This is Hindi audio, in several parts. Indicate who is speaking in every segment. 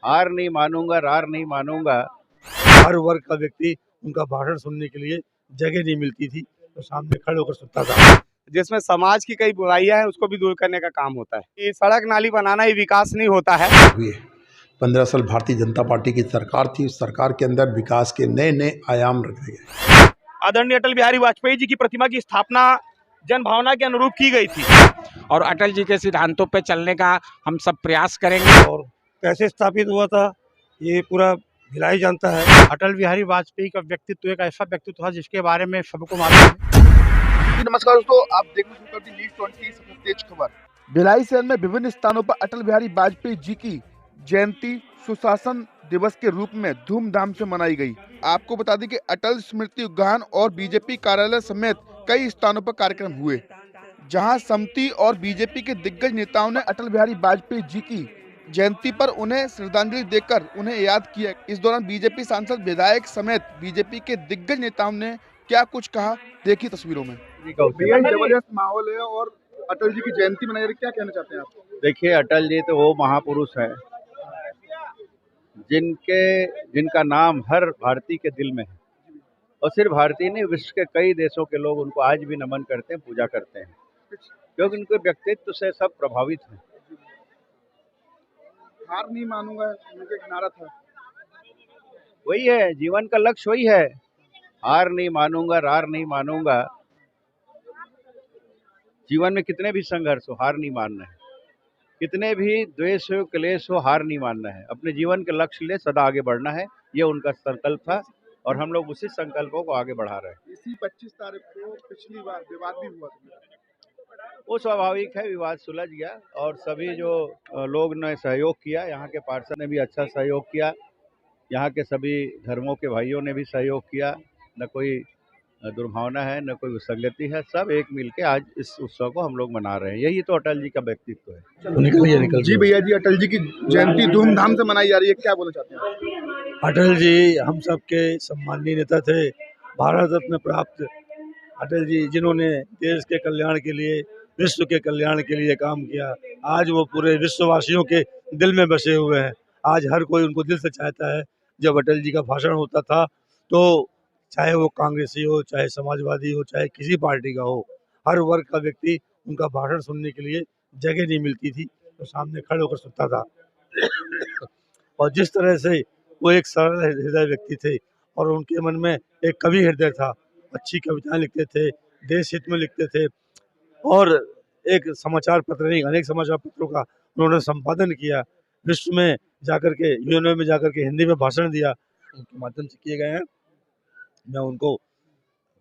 Speaker 1: हार नहीं मानूंगा, रार नहीं मानूंगा।
Speaker 2: हर वर्ग का व्यक्ति उनका भाषण सुनने के लिए जगह नहीं मिलती थी, तो सामने खड़े होकर सुनता था।
Speaker 3: जिसमें समाज की कई बुराइयां हैं उसको भी दूर करने का काम होता है। ये सड़क नाली बनाना ही विकास नहीं होता है।
Speaker 4: 15 साल भारतीय जनता पार्टी की सरकार थी। उस सरकार के अंदर विकास के नए नए आयाम रखे गए।
Speaker 5: आदरणीय अटल बिहारी वाजपेयी जी की प्रतिमा की स्थापना जन भावना के अनुरूप की गई थी
Speaker 6: और अटल जी के सिद्धांतों पर चलने का हम सब प्रयास करेंगे।
Speaker 2: और कैसे स्थापित हुआ था ये पूरा भिलाई जानता है।
Speaker 5: अटल बिहारी वाजपेयी का व्यक्तित्व एक ऐसा व्यक्तित्व था जिसके बारे में सबको मालूम है।
Speaker 7: नमस्कार दोस्तों, आप देखना शुरू कर दी न्यूज़ 20 सबसे तेज खबर। भिलाई शहर में विभिन्न स्थानों पर अटल बिहारी वाजपेयी जी की जयंती सुशासन दिवस के रूप में धूमधाम से मनाई गई। आपको बता दें कि अटल स्मृति उद्यान और बीजेपी कार्यालय समेत कई स्थानों पर कार्यक्रम हुए, जहां समती और बीजेपी के दिग्गज नेताओं ने अटल बिहारी वाजपेयी जी की जयंती पर उन्हें श्रद्धांजलि देकर उन्हें याद किया। इस दौरान बीजेपी सांसद, विधायक समेत बीजेपी के दिग्गज नेताओं ने क्या कुछ कहा, देखिए तस्वीरों में। भैया जबरदस्त माहौल है और अटल जी की जयंती मनाई, क्या कहना चाहते हैं आप?
Speaker 1: देखिए, अटल जी तो वो महापुरुष है जिनका नाम हर भारतीय के दिल में है। और सिर्फ भारतीय नहीं, विश्व के कई देशों के लोग उनको आज भी नमन करते हैं, पूजा करते हैं, क्योंकि उनके व्यक्तित्व से सब प्रभावित हैं।
Speaker 7: हार नहीं मानूंगा, उनका नारा था।
Speaker 1: वही है, जीवन का लक्ष्य वही है। हार नहीं मानूंगा, रार नहीं मानूंगा। जीवन में कितने भी संघर्ष हो, हार नहीं मानना है। कितने भी द्वेष हो, क्लेश हो, हार नहीं मानना है। अपने जीवन के लक्ष्य ले सदा आगे बढ़ना है, ये उनका संकल्प था और हम लोग उसी संकल्पों को आगे बढ़ा रहे हैं।
Speaker 7: इसी 25 तारीख को पिछली बार विवाद भी हुआ था।
Speaker 1: वो स्वाभाविक है, विवाद सुलझ गया और सभी जो लोग ने सहयोग किया, यहाँ के पार्षद ने भी अच्छा सहयोग किया, यहाँ के सभी धर्मों के भाइयों ने भी सहयोग किया। न कोई दुर्भावना है, न कोई विसंगति है, सब एक मिलके आज इस उत्सव को हम लोग मना रहे हैं। यही तो अटल जी का व्यक्तित्व है।
Speaker 2: निकल
Speaker 7: जी भैया जी, अटल जी की जयंती धूमधाम से मनाई जा रही है, क्या बोलना चाहते हैं?
Speaker 2: अटल जी हम सबके सम्माननीय नेता थे, भारत रत्न प्राप्त अटल जी, जिन्होंने देश के कल्याण के लिए, विश्व के कल्याण के लिए काम किया। आज वो पूरे विश्ववासियों के दिल में बसे हुए हैं। आज हर कोई उनको दिल से चाहता है। जब अटल जी का भाषण होता था तो चाहे वो कांग्रेसी हो, चाहे समाजवादी हो, चाहे किसी पार्टी का हो, हर वर्ग का व्यक्ति उनका भाषण सुनने के लिए जगह नहीं मिलती थी, तो सामने खड़े होकर सुनता था। और जिस तरह से वो एक सरल हृदय व्यक्ति थे और उनके मन में एक कवि हृदय था, अच्छी कविताएं लिखते थे, देश हित में लिखते थे और एक समाचार पत्र नहीं, अनेक समाचार पत्रों का उन्होंने संपादन किया। विश्व में जाकर के, यूएनओ में जाकर के हिंदी में भाषण दिया, उनके माध्यम से किए गए हैं। मैं उनको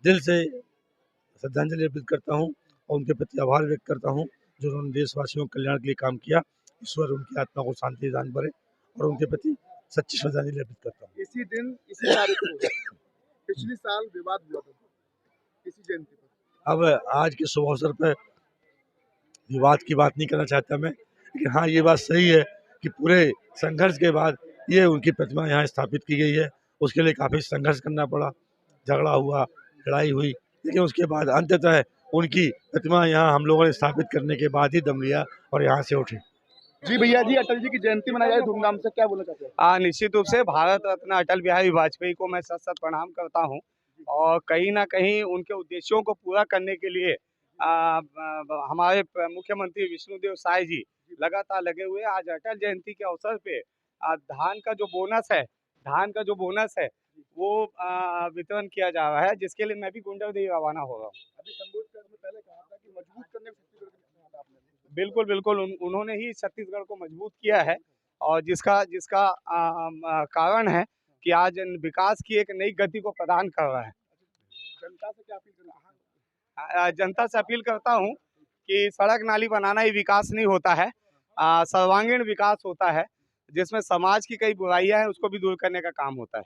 Speaker 2: दिल से श्रद्धांजलि अर्पित करता हूँ और उनके प्रति आभार व्यक्त करता हूँ, जो उन्होंने देशवासियों के कल्याण के लिए काम किया। ईश्वर उनकी आत्मा को शांति दान करे और उनके प्रति सच्ची श्रद्धांजलि अर्पित करता हूँ।
Speaker 7: इसी दिन, इसी तारीख को पिछले साल विवाद हुआ था इसी जयंती पर।
Speaker 2: अब आज के शुभ अवसर पर विवाद की बात नहीं करना चाहता मैं, लेकिन हाँ, ये बात सही है कि पूरे संघर्ष के बाद ये उनकी प्रतिमा यहाँ स्थापित की गई है। उसके लिए काफ़ी संघर्ष करना पड़ा, झगड़ा हुआ, लड़ाई हुई, लेकिन उसके बाद अंततः उनकी प्रतिमा यहाँ हम लोगों ने स्थापित करने के बाद ही दम लिया और यहाँ से उठे।
Speaker 7: जी भैया जी, अटल जी की जयंती मनाई जा रही है धूमधाम से, क्या बोलना चाहते हैं?
Speaker 3: निश्चित रूप से भारत रत्न अटल बिहारी वाजपेयी को मैं सत सत प्रणाम करता हूं और कहीं ना कहीं उनके उद्देश्यों को पूरा करने के लिए हमारे मुख्यमंत्री विष्णुदेव साय जी लगातार लगे हुए। आज अटल जयंती के अवसर पे धान का जो बोनस है वो वितरण किया जा रहा है, जिसके लिए मैं भी गुंडरदेही रवाना हो रहा हूँ।
Speaker 7: अभी संबोधित करने से पहले कहा था कि मजबूत करने में छत्तीसगढ़ को कहा था आपने।
Speaker 3: बिल्कुल उन्होंने ही छत्तीसगढ़ को मजबूत किया है और जिसका कारण है कि आज विकास की एक नई गति को प्रदान कर रहा है।
Speaker 7: जनता से क्या अपील करना?
Speaker 3: जनता से अपील करता हूं कि सड़क नाली बनाना ही विकास नहीं होता है, सर्वांगीण विकास होता है, जिसमें समाज की कई बुराइयां हैं उसको भी दूर करने का काम होता है।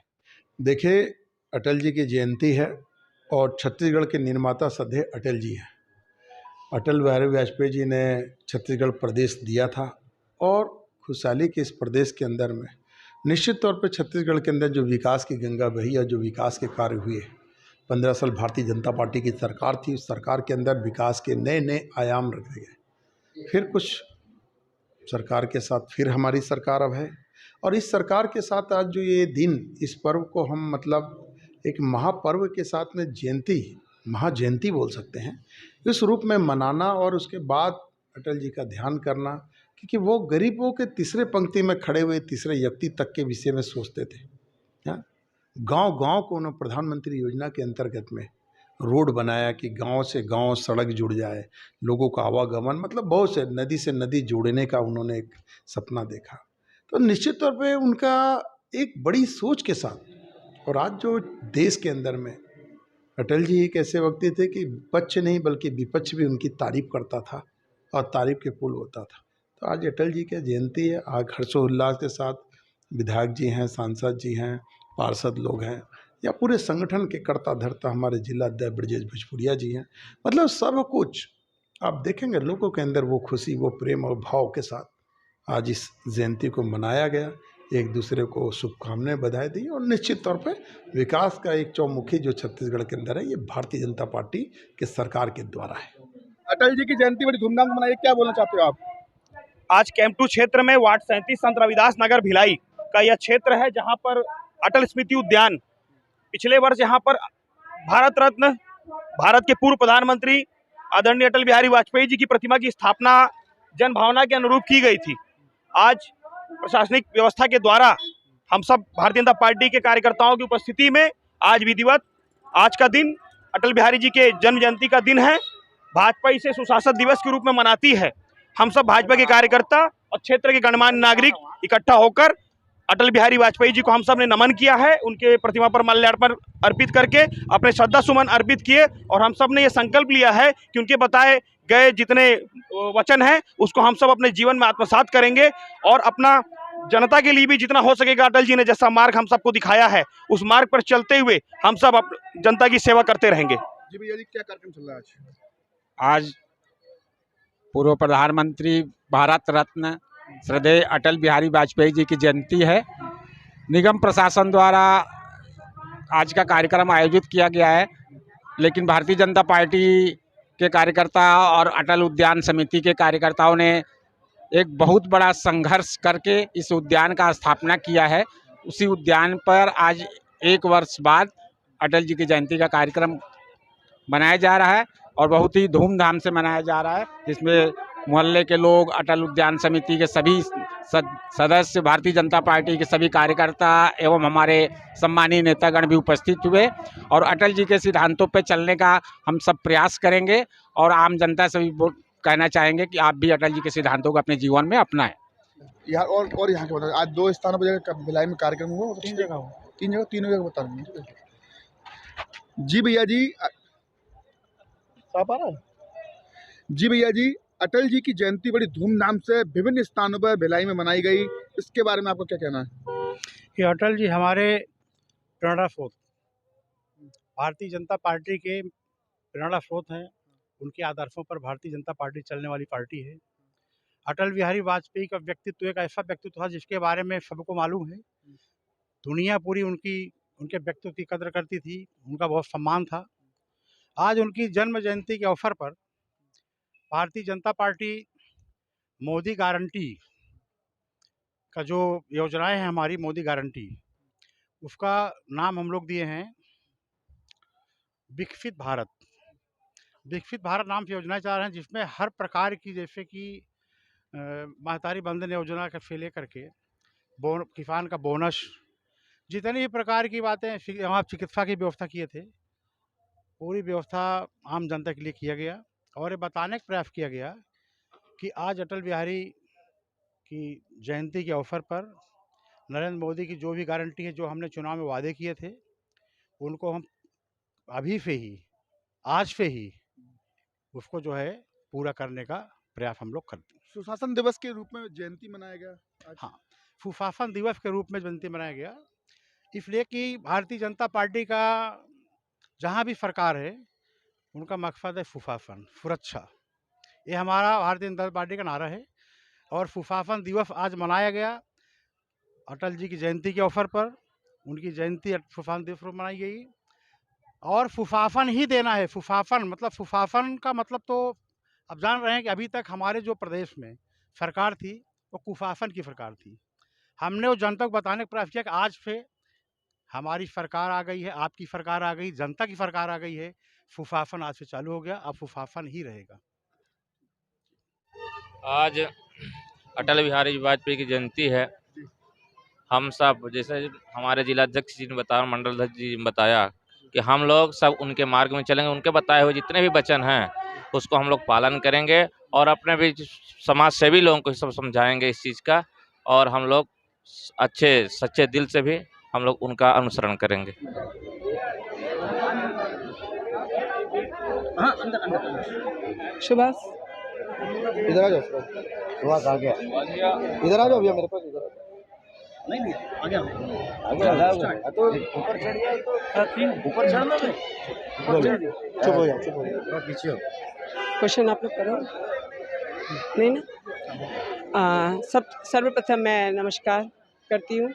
Speaker 4: देखिए, अटल जी की जयंती है और छत्तीसगढ़ के निर्माता सदैव अटल जी हैं। अटल बिहारी वाजपेयी जी ने छत्तीसगढ़ प्रदेश दिया था और खुशहाली के इस प्रदेश के अंदर में निश्चित तौर पर छत्तीसगढ़ के अंदर जो विकास की गंगा बही और जो विकास के कार्य हुए, 15 साल भारतीय जनता पार्टी की सरकार थी। उस सरकार के अंदर विकास के नए नए आयाम रखे गए। फिर कुछ सरकार के साथ फिर हमारी सरकार अब है और इस सरकार के साथ आज जो ये दिन, इस पर्व को हम मतलब एक महापर्व के साथ में जयंती, महाजयंती बोल सकते हैं, इस रूप में मनाना और उसके बाद अटल जी का ध्यान करना, क्योंकि वो गरीबों के तीसरे पंक्ति में खड़े हुए तीसरे व्यक्ति तक के विषय में सोचते थे। गांव गांव को उन्होंने प्रधानमंत्री योजना के अंतर्गत में रोड बनाया कि गांव से गांव सड़क जुड़ जाए, लोगों का आवागमन, मतलब बहुत से नदी जोड़ने का उन्होंने एक सपना देखा। तो निश्चित तौर पे उनका एक बड़ी सोच के साथ, और आज जो देश के अंदर में अटल जी एक ऐसे व्यक्ति थे कि पक्ष नहीं बल्कि विपक्ष भी उनकी तारीफ करता था और तारीफ के पुल होता था। तो आज अटल जी की जयंती है, आज हर्षोल्लास के साथ विधायक जी हैं, सांसद जी हैं, पार्षद लोग हैं, या पूरे संगठन के कर्ता धर्ता हमारे जिला अध्यक्ष ब्रजेश भोजपुरिया जी हैं, मतलब सब कुछ आप देखेंगे लोगों के अंदर वो खुशी, वो प्रेम और भाव के साथ आज इस जयंती को मनाया गया। एक दूसरे को शुभकामनाएं, बधाई दी, और निश्चित तौर पे विकास का एक चौमुखी जो छत्तीसगढ़ के अंदर है, ये भारतीय जनता पार्टी के सरकार के द्वारा है।
Speaker 7: अटल जी की जयंती बड़ी धूमधाम से मनाई, क्या बोलना चाहते हो आप?
Speaker 8: आज कैंप 2 क्षेत्र में वार्ड 37 संत रविदास नगर भिलाई का यह क्षेत्र है, जहां पर अटल स्मृति उद्यान, पिछले वर्ष यहां पर भारत रत्न, भारत के पूर्व प्रधानमंत्री आदरणीय अटल बिहारी वाजपेयी जी की प्रतिमा की स्थापना जन भावना के अनुरूप की गई थी। आज प्रशासनिक व्यवस्था के द्वारा हम सब भारतीय जनता पार्टी के कार्यकर्ताओं की उपस्थिति में आज विधिवत आज का दिन अटल बिहारी जी के जन्म जयंती का दिन है। भाजपा इसे सुशासन दिवस के रूप में मनाती है। हम सब भाजपा के कार्यकर्ता और क्षेत्र के गणमान्य नागरिक इकट्ठा होकर अटल बिहारी वाजपेयी जी को हम सब ने नमन किया है। उनके प्रतिमा पर माल्यार्पण अर्पित करके अपने श्रद्धा सुमन अर्पित किए, और हम सब ने ये संकल्प लिया है कि उनके बताए गए जितने वचन हैं उसको हम सब अपने जीवन में आत्मसात करेंगे, और अपना जनता के लिए भी जितना हो सकेगा, अटल जी ने जैसा मार्ग हम सबको दिखाया है उस मार्ग पर चलते हुए हम सब जनता की सेवा करते रहेंगे।
Speaker 7: जी भैया जी, क्या कार्यक्रम चल रहा है
Speaker 6: आज पूर्व प्रधानमंत्री भारत रत्न श्रद्धेय अटल बिहारी वाजपेयी जी की जयंती है। निगम प्रशासन द्वारा आज का कार्यक्रम आयोजित किया गया है, लेकिन भारतीय जनता पार्टी के कार्यकर्ता और अटल उद्यान समिति के कार्यकर्ताओं ने एक बहुत बड़ा संघर्ष करके इस उद्यान का स्थापना किया है। उसी उद्यान पर आज 1 वर्ष बाद अटल जी की जयंती का कार्यक्रम मनाया जा रहा है, और बहुत ही धूमधाम से मनाया जा रहा है, जिसमें मोहल्ले के लोग, अटल उद्यान समिति के सभी सदस्य, भारतीय जनता पार्टी के सभी कार्यकर्ता एवं हमारे सम्मानीय नेतागण भी उपस्थित हुए। और अटल जी के सिद्धांतों पर चलने का हम सब प्रयास करेंगे, और आम जनता से भी कहना चाहेंगे कि आप भी अटल जी के सिद्धांतों को अपने जीवन में अपनाएं।
Speaker 7: यार और यहाँ के बताओ, आज 2 स्थानों पर भिलाई में कार्यक्रम हुआ, 3 जगह, तीनों जगह बता रहे हैं। जी भैया जी, जी भैया जी, अटल जी की जयंती बड़ी धूमधाम से विभिन्न स्थानों पर भिलाई में मनाई गई, इसके बारे में आपको क्या कहना है?
Speaker 5: कि अटल जी हमारे प्रेरणा स्रोत, भारतीय जनता पार्टी के प्रेरणा स्रोत हैं। उनके आदर्शों पर भारतीय जनता पार्टी चलने वाली पार्टी है। अटल बिहारी वाजपेयी का व्यक्तित्व एक ऐसा व्यक्तित्व था जिसके बारे में सबको मालूम है। दुनिया पूरी उनके व्यक्तित्व की कदर करती थी, उनका बहुत सम्मान था। आज उनकी जन्म जयंती के अवसर पर भारतीय जनता पार्टी मोदी गारंटी का जो योजनाएं हैं, हमारी मोदी गारंटी, उसका नाम हम लोग दिए हैं विकसित भारत। विकसित भारत नाम से योजनाएं चला रहे हैं, जिसमें हर प्रकार की, जैसे कि महतारी बंधन योजना से लेकर के किसान का बोनस, जितनी भी प्रकार की बातें, वहाँ चिकित्सा की व्यवस्था किए थे, पूरी व्यवस्था आम जनता के लिए किया गया। और ये बताने का प्रयास किया गया कि आज अटल बिहारी की जयंती के अवसर पर नरेंद्र मोदी की जो भी गारंटी है, जो हमने चुनाव में वादे किए थे, उनको हम अभी से ही, आज से ही उसको जो है पूरा करने का प्रयास हम लोग करते हैं।
Speaker 7: सुशासन दिवस के रूप में जयंती मनाया गया आज।
Speaker 5: हाँ, सुशासन दिवस के रूप में जयंती मनाया गया, इसलिए कि भारतीय जनता पार्टी का जहाँ भी सरकार है, उनका मकसद है सुशासन, सुरक्षा। ये हमारा भारतीय जनता पार्टी का नारा है। और सुशासन दिवस आज मनाया गया अटल जी की जयंती के अवसर पर। उनकी जयंती सुशासन दिवस पर मनाई गई, और सुशासन ही देना है। सुशासन मतलब, सुशासन का मतलब तो अब जान रहे हैं कि अभी तक हमारे जो प्रदेश में सरकार थी वो कुशासन की सरकार थी। हमने वो जनता को बताने का प्रयास किया कि आज से हमारी सरकार आ गई है, आपकी सरकार आ गई, जनता की सरकार आ गई है। सुशासन आज से चालू हो गया, अब सुशासन ही रहेगा।
Speaker 9: आज अटल बिहारी वाजपेयी की जयंती है। हम सब जैसे हमारे जिलाध्यक्ष जी ने बताया, मंडल अध्यक्ष जी ने बताया कि हम लोग सब उनके मार्ग में चलेंगे। उनके बताए हुए जितने भी वचन हैं उसको हम लोग पालन करेंगे और अपने भी समाज सेवी लोगों को सब समझाएंगे इस चीज़ का, और हम लोग अच्छे सच्चे दिल से भी हम लोग उनका अनुसरण करेंगे।
Speaker 10: सुभाष
Speaker 7: इधर आ जाओ, सुभाष आ गया, इधर आ जाओ भैया, मेरे पास इधर नहीं आ गया, तो ऊपर चढ़ गया, तो ऊपर चढ़ना में चुप हो जाओ, चुप हो जाओ, पीछे हो।
Speaker 10: क्वेश्चन आप लोग करो नहीं ना। सर्वप्रथम मैं नमस्कार करती हूँ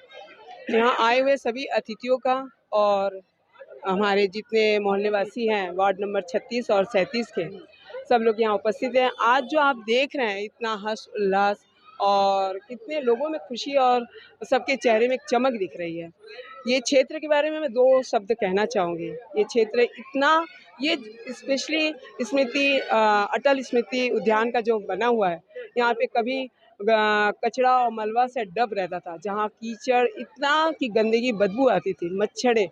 Speaker 10: यहाँ आए हुए सभी अतिथियों का, और हमारे जितने मोहल्ले वासी हैं वार्ड नंबर 36 और 37 के सब लोग यहाँ उपस्थित हैं। आज जो आप देख रहे हैं इतना हर्ष उल्लास और कितने लोगों में खुशी और सबके चेहरे में एक चमक दिख रही है। ये क्षेत्र के बारे में मैं 2 शब्द कहना चाहूँगी। ये क्षेत्र इतना, ये स्पेशली अटल स्मृति उद्यान का जो बना हुआ है, यहाँ पे कभी कचरा और मलबा से डब रहता था, जहाँ कीचड़ इतना की गंदगी बदबू आती थी, मच्छरे,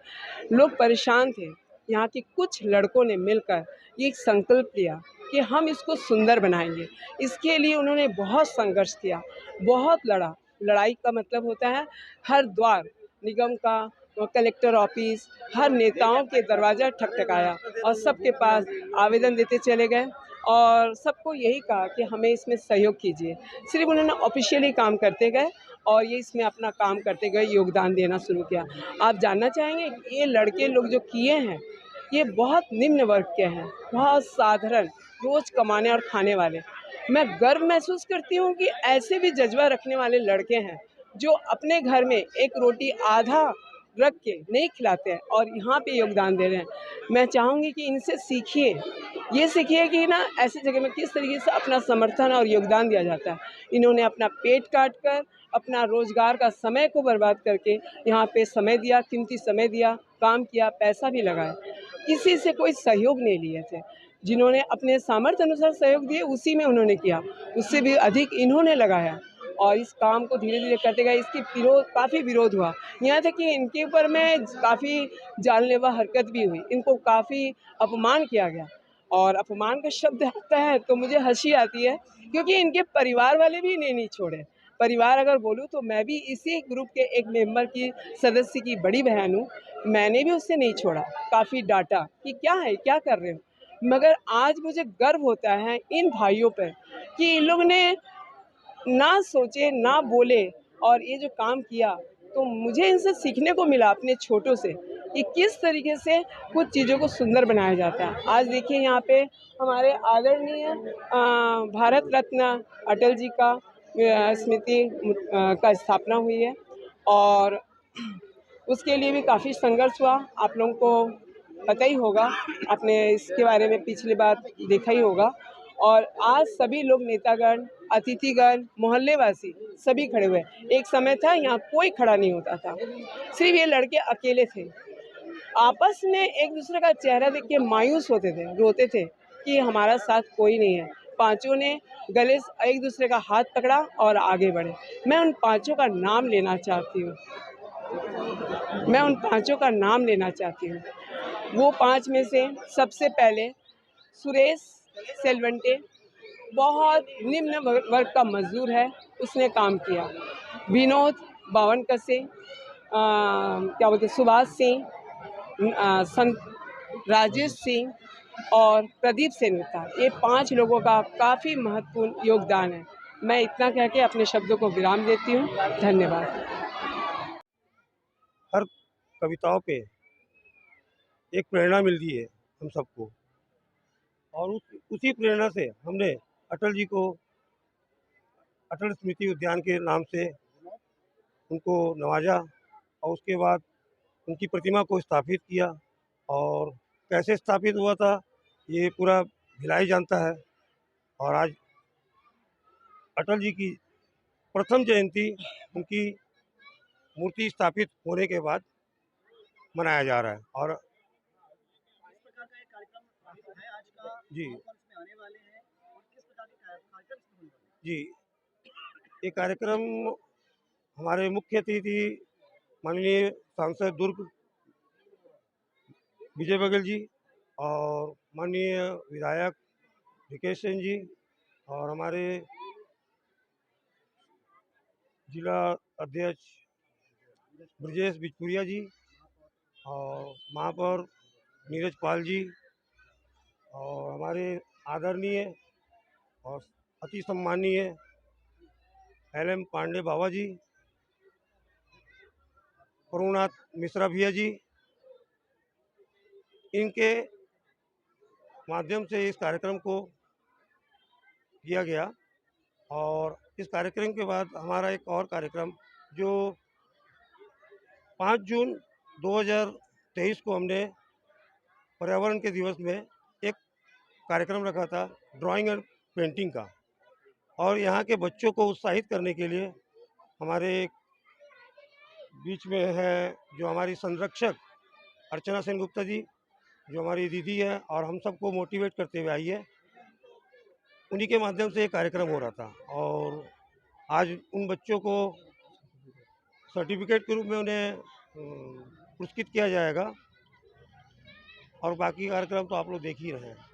Speaker 10: लोग परेशान थे। यहाँ के कुछ लड़कों ने मिलकर ये एक संकल्प लिया कि हम इसको सुंदर बनाएंगे। इसके लिए उन्होंने बहुत संघर्ष किया, बहुत लड़ा। लड़ाई का मतलब होता है हर द्वार, निगम का, कलेक्टर ऑफिस, हर नेताओं के दरवाज़ा ठकठकाया और सबके पास आवेदन देते चले गए और सबको यही कहा कि हमें इसमें सहयोग कीजिए। सिर्फ उन्होंने ऑफिशियली काम करते गए और ये इसमें अपना काम करते गए, योगदान देना शुरू किया। आप जानना चाहेंगे ये लड़के लोग जो किए हैं ये बहुत निम्न वर्ग के हैं, बहुत साधारण, रोज़ कमाने और खाने वाले। मैं गर्व महसूस करती हूँ कि ऐसे भी जज्बा रखने वाले लड़के हैं जो अपने घर में एक रोटी आधा रख के नहीं खिलाते हैं और यहाँ पे योगदान दे रहे हैं। मैं चाहूँगी कि इनसे सीखिए, ये सीखिए कि ना ऐसी जगह में किस तरीके से अपना समर्थन और योगदान दिया जाता है। इन्होंने अपना पेट काट कर, अपना रोज़गार का समय को बर्बाद करके यहाँ पे समय दिया, कीमती समय दिया, काम किया, पैसा भी लगाया। किसी से कोई सहयोग नहीं लिए थे। जिन्होंने अपने सामर्थ्य अनुसार सहयोग दिए उसी में उन्होंने किया, उससे भी अधिक इन्होंने लगाया और इस काम को धीरे धीरे करते गए। इसकी काफ़ी विरोध हुआ, यहाँ तक कि इनके ऊपर में काफ़ी जानलेवा हरकत भी हुई, इनको काफ़ी अपमान किया गया। और अपमान का शब्द आता है तो मुझे हंसी आती है, क्योंकि इनके परिवार वाले भी इन्हें नहीं छोड़े। परिवार अगर बोलूँ तो मैं भी इसी ग्रुप के एक मेंबर की, सदस्य की बड़ी बहन हूँ। मैंने भी उससे नहीं छोड़ा, काफ़ी डांटा कि क्या है, क्या कर रहे हो। मगर आज मुझे गर्व होता है इन भाइयों पर कि इन लोगों ने ना सोचे ना बोले और ये जो काम किया, तो मुझे इनसे सीखने को मिला अपने छोटों से कि किस तरीके से कुछ चीज़ों को सुंदर बनाया जाता है। आज देखिए यहाँ पे हमारे आदरणीय भारत रत्न अटल जी का स्मृति का स्थापना हुई है और उसके लिए भी काफ़ी संघर्ष हुआ। आप लोगों को पता ही होगा, आपने इसके बारे में पिछली बार देखा ही होगा। और आज सभी लोग, नेतागण, अतिथिगण, मोहल्ले वासी सभी खड़े हुए। एक समय था यहाँ कोई खड़ा नहीं होता था, सिर्फ ये लड़के अकेले थे। आपस में एक दूसरे का चेहरा देख के मायूस होते थे, रोते थे कि हमारा साथ कोई नहीं है। पांचों ने गले से एक दूसरे का हाथ पकड़ा और आगे बढ़े। मैं उन पांचों का नाम लेना चाहती हूँ, मैं उन पांचों का नाम लेना चाहती हूँ। वो 5 में से सबसे पहले सुरेश सेलवंटे, बहुत निम्न वर्ग का मजदूर है, उसने काम किया। विनोद बावनकसे, क्या बोलते, सुभाष सिंह, राजेश सिंह और प्रदीप सेनगुप्ता, ये 5 लोगों का काफ़ी महत्वपूर्ण योगदान है। मैं इतना कह के अपने शब्दों को विराम देती हूँ। धन्यवाद।
Speaker 2: हर कविताओं पे एक प्रेरणा मिलती है हम सबको, और उसी प्रेरणा से हमने अटल जी को अटल स्मृति उद्यान के नाम से उनको नवाजा और उसके बाद उनकी प्रतिमा को स्थापित किया। और कैसे स्थापित हुआ था ये पूरा भिलाई जानता है। और आज अटल जी की प्रथम जयंती उनकी
Speaker 11: मूर्ति स्थापित होने के बाद मनाया जा रहा है। और जी जी, ये कार्यक्रम हमारे मुख्य अतिथि माननीय सांसद दुर्ग विजय बघेल जी और माननीय विधायक विकेश सेन जी और हमारे जिला अध्यक्ष ब्रजेश बिजपुरिया जी और महापौर नीरज पाल जी और हमारे आदरणीय और अति सम्मानीय LM पांडे बाबा जी, करुणानाथ मिश्रा भैया जी, इनके माध्यम से इस कार्यक्रम को किया गया। और इस कार्यक्रम के बाद हमारा एक और कार्यक्रम जो 5 जून 2023 को हमने पर्यावरण के दिवस में एक कार्यक्रम रखा था ड्राइंग एंड पेंटिंग का, और यहाँ के बच्चों को उत्साहित करने के लिए हमारे बीच में है जो हमारी संरक्षक अर्चना सेन गुप्ता जी, जो हमारी दीदी है और हम सबको मोटिवेट करते हुए आई है, उन्हीं के माध्यम से ये कार्यक्रम हो रहा था। और आज उन बच्चों को सर्टिफिकेट के रूप में उन्हें पुरस्कृत किया जाएगा और बाकी कार्यक्रम तो आप लोग देख ही रहे हैं।